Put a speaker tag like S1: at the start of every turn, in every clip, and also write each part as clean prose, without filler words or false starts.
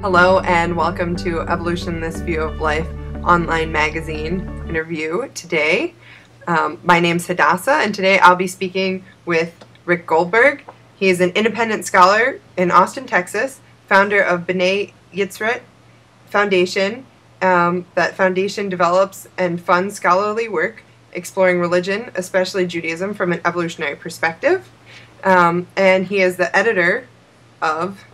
S1: Hello and welcome to Evolution, This View of Life online magazine interview today. My name's Hadassah, and today I'll be speaking with Rick Goldberg. He is an independent scholar in Austin, Texas, founder of Binah Yitzrit Foundation. That foundation develops and funds scholarly work exploring religion, especially Judaism, from an evolutionary perspective. And he is the editor of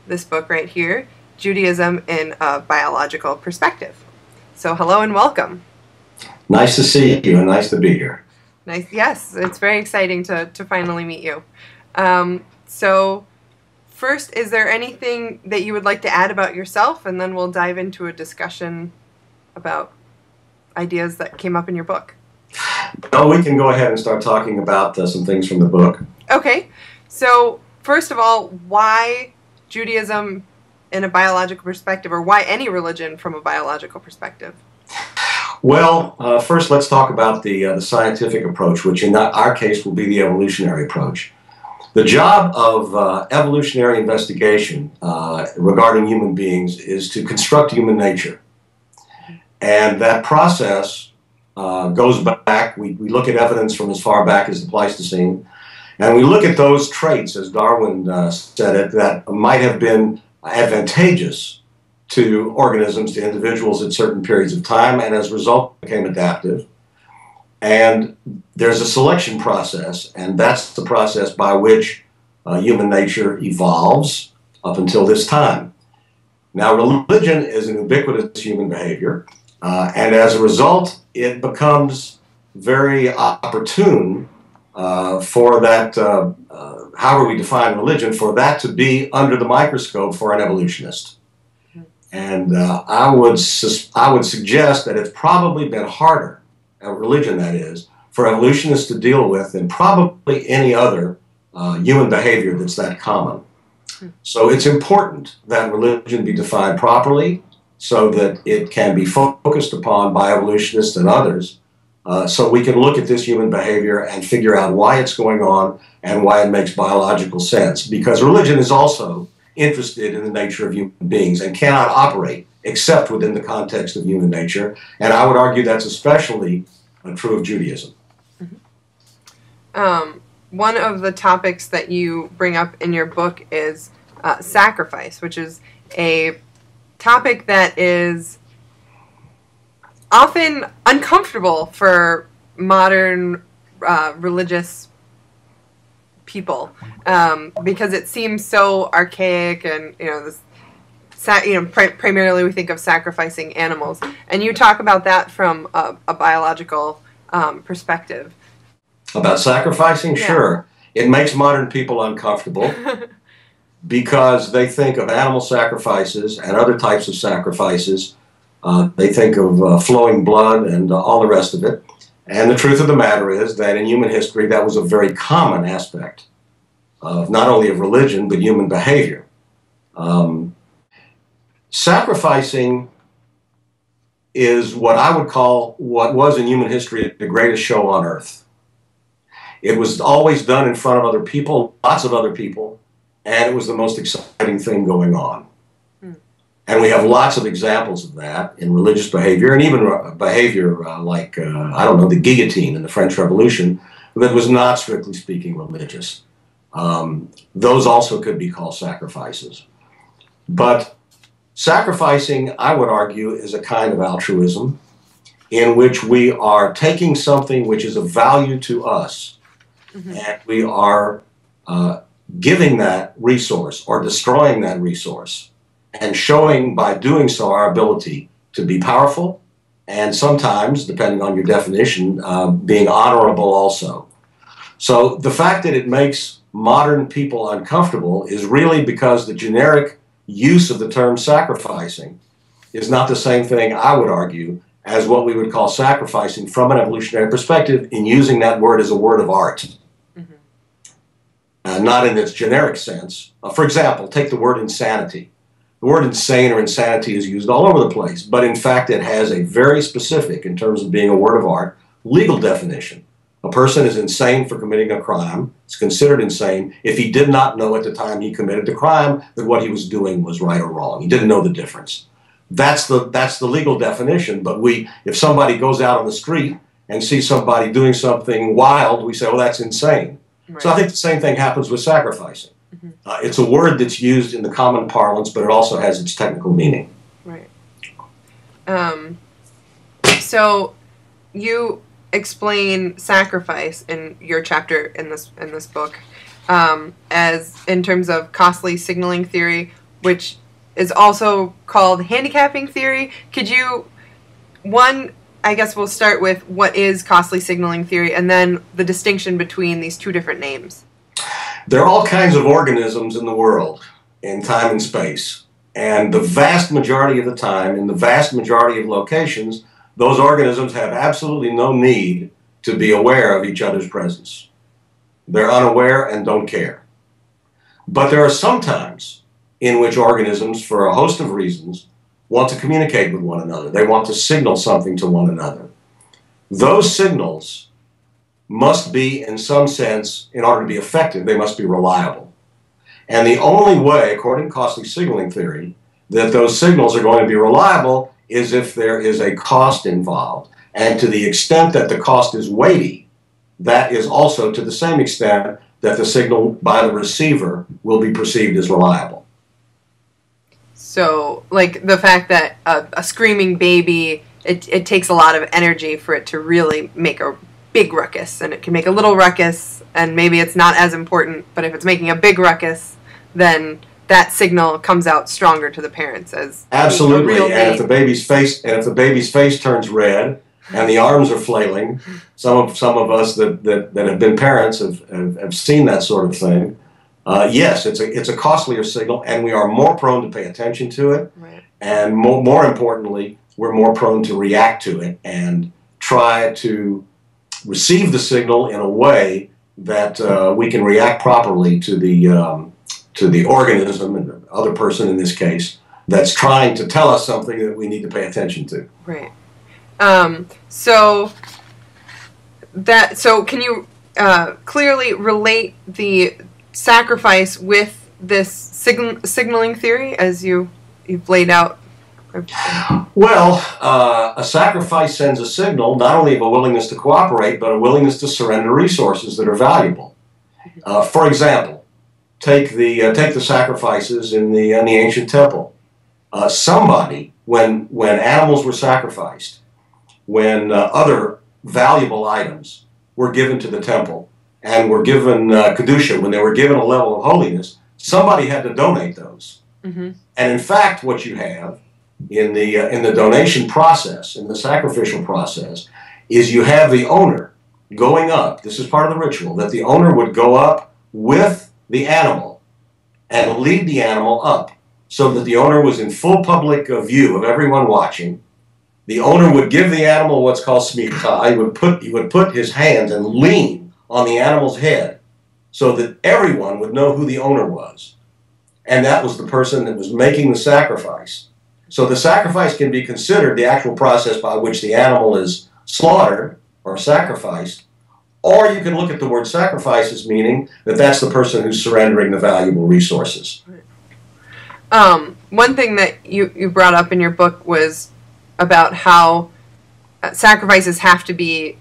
S1: this book right here, Judaism in a Biological Perspective. So hello and welcome.
S2: Nice to see you and nice to be here.
S1: Nice. Yes, it's very exciting to finally meet you. So first, is there anything that you would like to add about yourself? And then we'll dive into a discussion about ideas that came up in your book.
S2: No, we can go ahead and start talking about some things from the book.
S1: Okay. So first of all, why Judaism in a biological perspective, or why any religion from a biological perspective?
S2: Well, first let's talk about the scientific approach, which in our case will be the evolutionary approach. The job of evolutionary investigation regarding human beings is to construct human nature. And that process goes back. We look at evidence from as far back as the Pleistocene, and we look at those traits, as Darwin said it, that might have been advantageous to organisms, to individuals at certain periods of time, and as a result became adaptive. And there's a selection process, and that's the process by which human nature evolves up until this time. Now, religion is an ubiquitous human behavior, and as a result, it becomes very opportune for that, however we define religion, for that to be under the microscope for an evolutionist. And I would suggest that it's probably been harder, religion that is, for evolutionists to deal with than probably any other human behavior that's that common. So it's important that religion be defined properly so that it can be focused upon by evolutionists and others, so we can look at this human behavior and figure out why it's going on and why it makes biological sense. Because religion is also interested in the nature of human beings and cannot operate except within the context of human nature. And I would argue that's especially true of Judaism.
S1: Mm-hmm. One of the topics that you bring up in your book is sacrifice, which is a topic that is often uncomfortable for modern religious people, because it seems so archaic, and primarily we think of sacrificing animals, and you talk about that from a biological perspective.
S2: About sacrificing? Yeah. Sure. It makes modern people uncomfortable because they think of animal sacrifices and other types of sacrifices. They think of flowing blood and all the rest of it. And the truth of the matter is that in human history, that was a very common aspect of not only of religion, but human behavior. Sacrificing is what I would call, what was in human history, the greatest show on earth. It was always done in front of other people, lots of other people, and it was the most exciting thing going on. And we have lots of examples of that in religious behavior, and even behavior like, I don't know, the guillotine in the French Revolution, that was not, strictly speaking, religious. Those also could be called sacrifices. But sacrificing, I would argue, is a kind of altruism in which we are taking something which is of value to us, and we are giving that resource or destroying that resource, and showing by doing so our ability to be powerful, and sometimes, depending on your definition, being honorable also. So the fact that it makes modern people uncomfortable is really because the generic use of the term sacrificing is not the same thing, I would argue, as what we would call sacrificing from an evolutionary perspective in using that word as a word of art. Not in its generic sense. For example, take the word insanity. The word insane or insanity is used all over the place, but in fact it has a very specific, in terms of being a word of art, legal definition A person is insane for committing a crime. It's considered insane if he did not know at the time he committed the crime that what he was doing was right or wrong. He didn't know the difference. That's the legal definition. But if somebody goes out on the street and sees somebody doing something wild, we say, oh, that's insane. Right. So I think the same thing happens with sacrificing. It's a word that's used in the common parlance, but it also has its technical meaning.
S1: Right. So you explain sacrifice in your chapter in this book as in terms of costly signaling theory, which is also called handicapping theory. Could you, I guess we'll start with what is costly signaling theory and then the distinction between these two different names.
S2: There are all kinds of organisms in the world, in time and space, and the vast majority of the time, in the vast majority of locations, those organisms have absolutely no need to be aware of each other's presence. They're unaware and don't care. But there are some times in which organisms, for a host of reasons, want to communicate with one another. They want to signal something to one another. Those signals must be, in some sense, in order to be effective, they must be reliable. And the only way, according to costly signaling theory, that those signals are going to be reliable is if there is a cost involved. And to the extent that the cost is weighty, that is also to the same extent that the signal by the receiver will be perceived as reliable.
S1: So, like the fact that a screaming baby, it takes a lot of energy for it to really make a big ruckus, and it can make a little ruckus, and maybe it's not as important, but if it's making a big ruckus, then that signal comes out stronger to the parents as
S2: absolutely. And if the baby's face turns red and the arms are flailing, some of us that have been parents have seen that sort of thing. Yes, it's a costlier signal, and we are more prone to pay attention to it. Right. And more importantly, we're more prone to react to it and try to receive the signal in a way that we can react properly to the organism and the other person in this case that's trying to tell us something that we need to pay attention to.
S1: Right. So can you clearly relate the sacrifice with this signaling theory as you've laid out?
S2: Well, a sacrifice sends a signal not only of a willingness to cooperate, but a willingness to surrender resources that are valuable. For example, take the sacrifices in the ancient temple. Somebody, when animals were sacrificed, when other valuable items were given to the temple and were given kedusha, when they were given a level of holiness, somebody had to donate those. Mm-hmm. And in fact, what you have in the donation process, in the sacrificial process, is you have the owner going up. This is part of the ritual, that the owner would go up with the animal and lead the animal up so that the owner was in full public view of everyone watching. The owner would give the animal what's called smicha. He would put his hands and lean on the animal's head so that everyone would know who the owner was. And that was the person that was making the sacrifice. So the sacrifice can be considered the actual process by which the animal is slaughtered or sacrificed, or you can look at the word sacrifice as meaning that that's the person who's surrendering the valuable resources.
S1: One thing that you brought up in your book was about how sacrifices have to be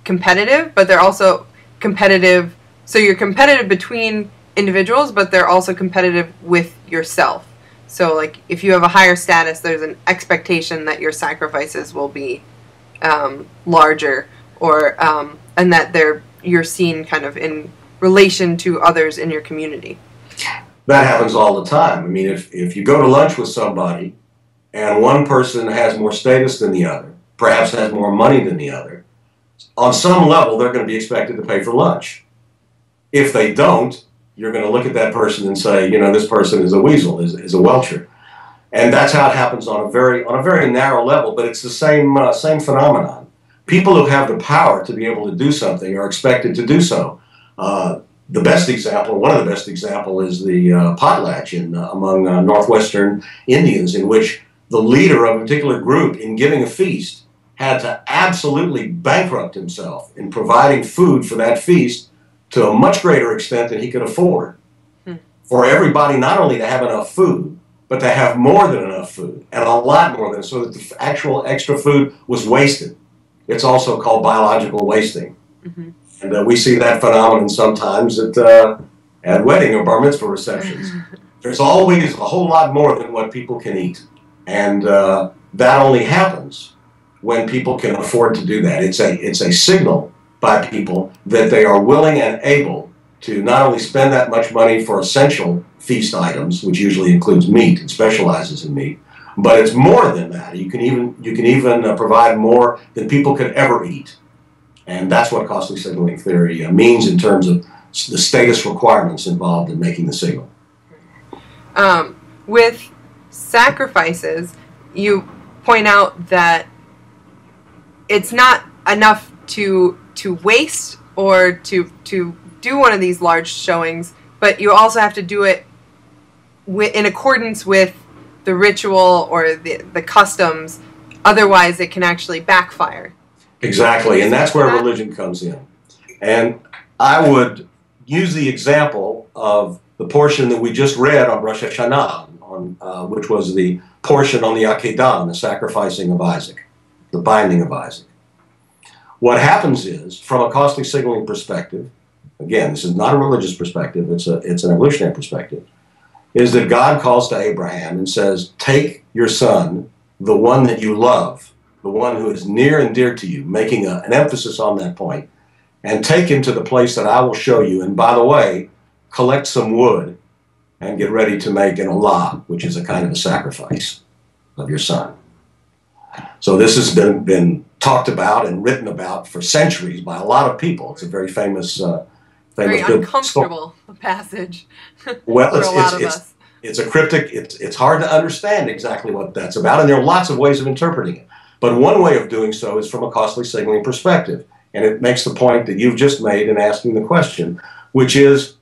S1: competitive, but they're also competitive. So you're competitive between individuals, but they're also competitive with yourself. So, like, if you have a higher status, there's an expectation that your sacrifices will be larger, or and that you're seen kind of in relation to others in your community.
S2: That happens all the time. I mean, if you go to lunch with somebody and one person has more status than the other, perhaps has more money than the other, on some level they're going to be expected to pay for lunch. If they don't, you're going to look at that person and say, you know, this person is a weasel, is a welcher. And that's how it happens on a very narrow level, but it's the same phenomenon. People who have the power to be able to do something are expected to do so. The best example, one of the best examples, is the potlatch among northwestern Indians, in which the leader of a particular group, in giving a feast, had to absolutely bankrupt himself in providing food for that feast to a much greater extent than he could afford. For everybody not only to have enough food, but to have more than enough food, and a lot more than, so that the actual extra food was wasted. It's also called biological wasting. And we see that phenomenon sometimes at wedding or bar mitzvah receptions. There's always a whole lot more than what people can eat. And that only happens when people can afford to do that. It's a signal by people that they are willing and able to not only spend that much money for essential feast items, which usually includes meat and specializes in meat, but it's more than that. You can even provide more than people could ever eat. And that's what costly signaling theory means in terms of the status requirements involved in making the signal.
S1: With sacrifices, you point out that it's not enough to waste or to do one of these large showings, but you also have to do it in accordance with the ritual or the customs. Otherwise, it can actually backfire.
S2: Exactly, and that's where religion comes in. And I would use the example of the portion that we just read on Rosh Hashanah, which was the portion on the Akedah, the sacrificing of Isaac, the binding of Isaac. What happens is, from a costly signaling perspective, again, this is not a religious perspective, it's an evolutionary perspective, is that God calls to Abraham and says, take your son, the one that you love, the one who is near and dear to you, making an emphasis on that point, and take him to the place that I will show you. And by the way, collect some wood and get ready to make an olah, which is a kind of a sacrifice of your son. So this has been talked about and written about for centuries by a lot of people. It's a very famous
S1: very uncomfortable passage.
S2: Well,
S1: for a lot of us.
S2: It's a cryptic. It's hard to understand exactly what that's about, and there are lots of ways of interpreting it. But one way of doing so is from a costly signaling perspective, and it makes the point that you've just made in asking the question, which is,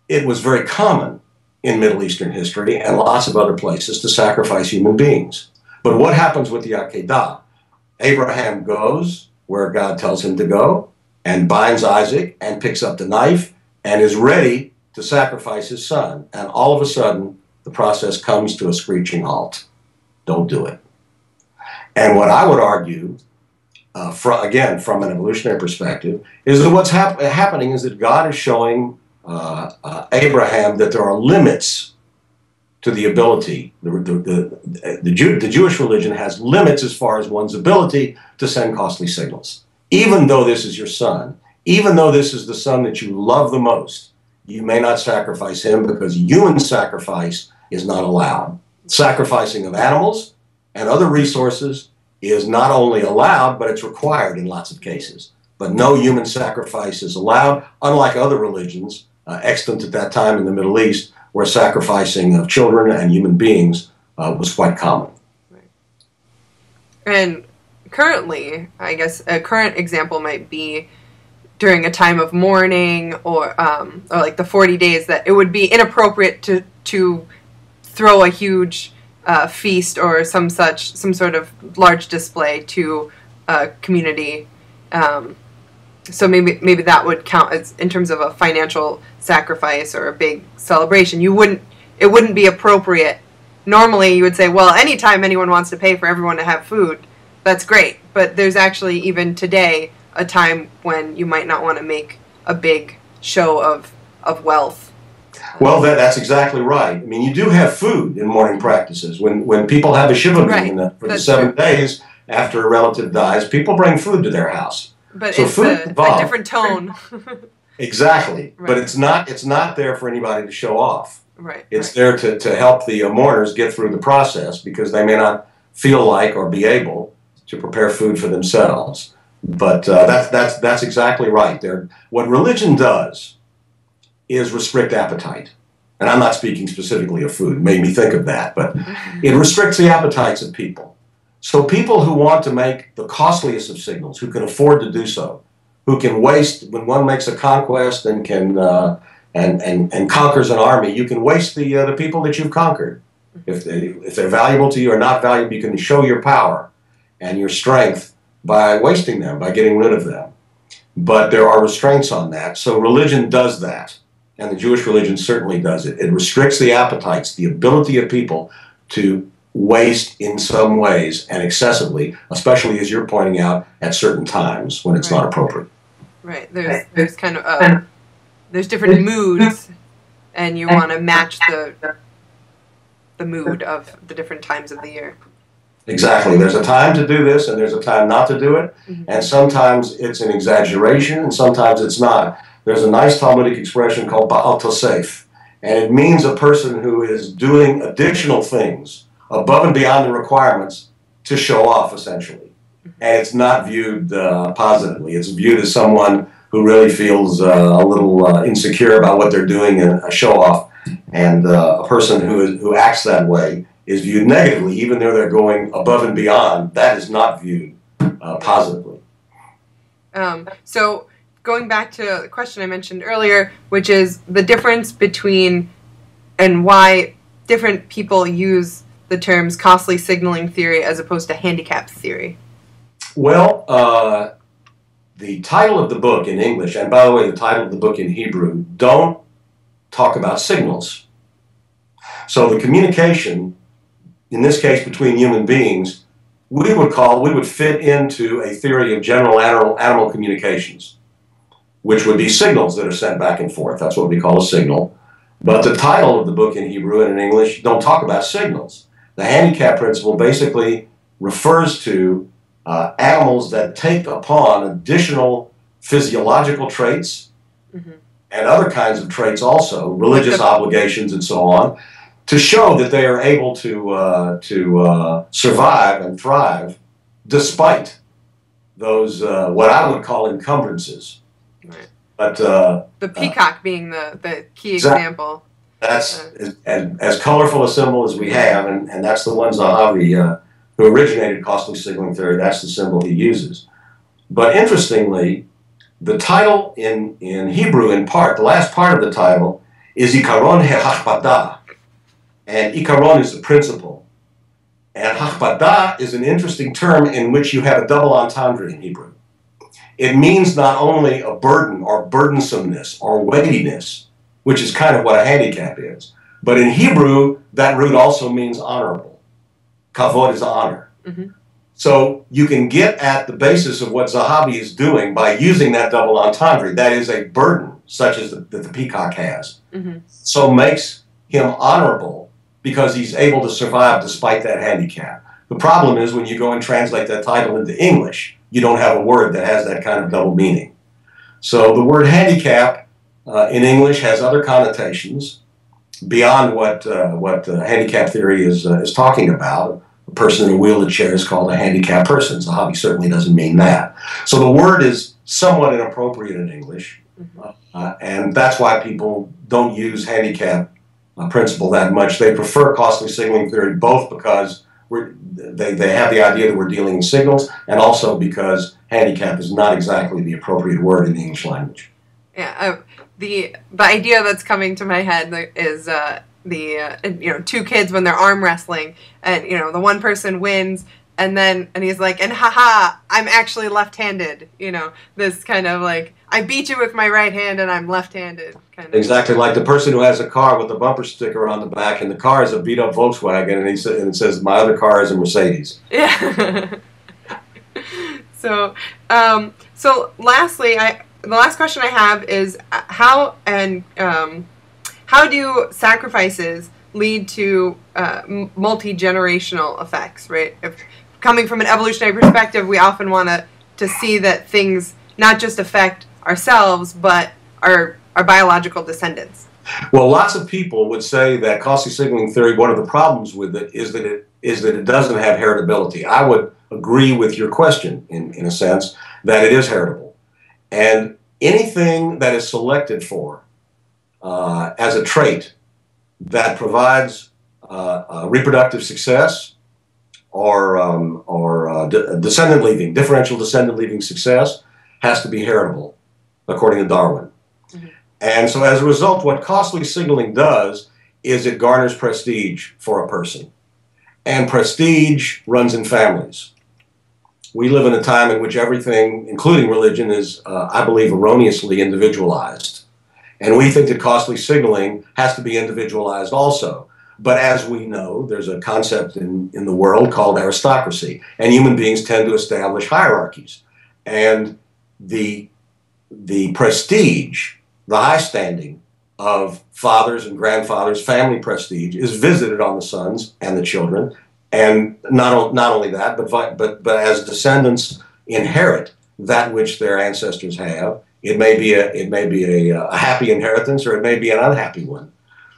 S2: it was very common in Middle Eastern history and lots of other places to sacrifice human beings. But what happens with the Akedah? Abraham goes where God tells him to go and binds Isaac and picks up the knife and is ready to sacrifice his son. And all of a sudden, the process comes to a screeching halt. Don't do it. And what I would argue, again, from an evolutionary perspective, is that what's happening is that God is showing Abraham that there are limits to the ability. The Jewish religion has limits as far as one's ability to send costly signals. Even though this is your son, even though this is the son that you love the most, you may not sacrifice him because human sacrifice is not allowed. Sacrificing of animals and other resources is not only allowed, but it's required in lots of cases. But no human sacrifice is allowed, unlike other religions extant at that time in the Middle East, where sacrificing of children and human beings was quite common.
S1: Right. And currently, I guess a current example might be during a time of mourning or like the 40 days that it would be inappropriate to throw a huge feast or some sort of large display to a community. So maybe that would count as in terms of a financial sacrifice or a big celebration. It wouldn't be appropriate. Normally you would say, well, anytime anyone wants to pay for everyone to have food, that's great. But there's actually, even today, a time when you might not want to make a big show of wealth.
S2: Well, that's exactly right. I mean, you do have food in mourning practices. When people have a Shiva meeting for the 7 days after a relative dies, people bring food to their house.
S1: But
S2: so
S1: it's a different tone.
S2: Exactly. Right. But it's not there for anybody to show off.
S1: Right.
S2: It's there to help the mourners get through the process, because they may not feel like or be able to prepare food for themselves. But that's exactly right. What religion does is restrict appetite. And I'm not speaking specifically of food. It made me think of that. But it restricts the appetites of people. So people who want to make the costliest of signals, who can afford to do so, who can waste when one makes a conquest and can and conquers an army, you can waste the people that you've conquered. If they're valuable to you or not valuable, you can show your power and your strength by wasting them, by getting rid of them. But there are restraints on that. So religion does that, and the Jewish religion certainly does it. It restricts the appetites, the ability of people to waste in some ways and excessively, especially as you're pointing out, at certain times when it's not appropriate.
S1: Right. There's kind of there's different moods, and you want to match the mood of the different times of the year.
S2: Exactly. There's a time to do this, and there's a time not to do it.
S1: Mm-hmm.
S2: And sometimes it's an exaggeration, and sometimes it's not. There's a nice Talmudic expression called Ba'al Tosef, and it means a person who is doing additional things above and beyond the requirements to show off, essentially. And it's not viewed positively. It's viewed as someone who really feels a little insecure about what they're doing and a show-off. And a person who acts that way is viewed negatively, even though they're going above and beyond. That is not viewed positively.
S1: So going back to the question I mentioned earlier, which is the difference between and why different people use the terms costly signaling theory as opposed to handicap theory.
S2: Well, the title of the book in English, and by the way, the title of the book in Hebrew, don't talk about signals. So the communication, in this case between human beings, we would fit into a theory of general animal communications, which would be signals that are sent back and forth. That's what we call a signal. But the title of the book in Hebrew and in English don't talk about signals. The handicap principle basically refers to animals that take upon additional physiological traits and other kinds of traits also, religious obligations and so on, to show that they are able to survive and thrive despite those, what I would call encumbrances.
S1: Right.
S2: But
S1: the peacock being the key example.
S2: That's as colorful a symbol as we have, and that's the one Zahavi, who originated costly signaling theory, that's the symbol he uses. But interestingly, the title in Hebrew, in part, the last part of the title, is Ikaron HeHachbada. And Ikaron is the principle. And Hachbada is an interesting term in which you have a double entendre in Hebrew. It means not only a burden or burdensomeness or weightiness, which is kind of what a handicap is, but in Hebrew, that root also means honorable. Kavod is honor. So you can get at the basis of what Zahavi is doing by using that double entendre. That is a burden, such as that the peacock has. So makes him honorable because he's able to survive despite that handicap. The problem is when you go and translate that title into English, you don't have a word that has that kind of double meaning. So the word handicap in English has other connotations beyond what handicap theory is talking about. A person in a wheeled chair is called a handicapped person. Zahavi certainly doesn't mean that. So the word is somewhat inappropriate in English, and that's why people don't use handicap principle that much. They prefer costly signaling theory both because they have the idea that we're dealing in signals, and also because handicap is not exactly the appropriate word in the English language.
S1: Yeah, the idea that's coming to my head is two kids when they're arm wrestling, and the one person wins, and he's like, and haha, I'm actually left-handed. This kind of like, I beat you with my right hand and I'm left-handed. Kind of.
S2: Exactly, like the person who has a car with a bumper sticker on the back, and the car is a beat-up Volkswagen, and it says, my other car is a Mercedes.
S1: Yeah. So lastly, the last question I have is how do sacrifices lead to multi-generational effects, right? If coming from an evolutionary perspective, we often want to see that things not just affect ourselves, but our biological descendants.
S2: Well, lots of people would say that costly signaling theory, one of the problems with it is that it doesn't have heritability. I would agree with your question, in a sense, that it is heritable. And anything that is selected for as a trait that provides reproductive success or descendant leaving, differential descendant leaving success, has to be heritable, according to Darwin. And so as a result, what costly signaling does is it garners prestige for a person. And prestige runs in families. we live in a time in which everything, including religion, is, I believe, erroneously individualized. And we think that costly signaling has to be individualized also. But as we know, there's a concept in the world called aristocracy, and human beings tend to establish hierarchies. And the prestige, the high standing of fathers and grandfathers, family prestige, is visited on the sons and the children. And not only that, but as descendants inherit that which their ancestors have, it may be a happy inheritance, or it may be an unhappy one.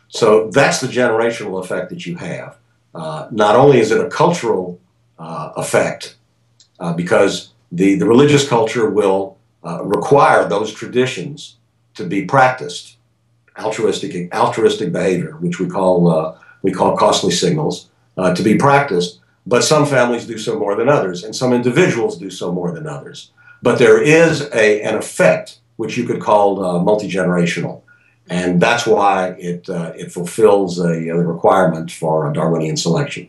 S2: So that's the generational effect that you have. Not only is it a cultural effect, because the religious culture will require those traditions to be practiced, altruistic behavior, which we call costly signals, to be practiced. But some families do so more than others, and some individuals do so more than others. But there is an effect which you could call multigenerational, and that's why it fulfills the requirement for Darwinian selection.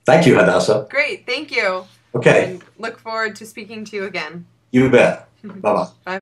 S2: Thank you, Hadassah.
S1: Great, thank you.
S2: Okay.
S1: And look forward to speaking to you again.
S2: You bet. Bye-bye.
S1: Bye.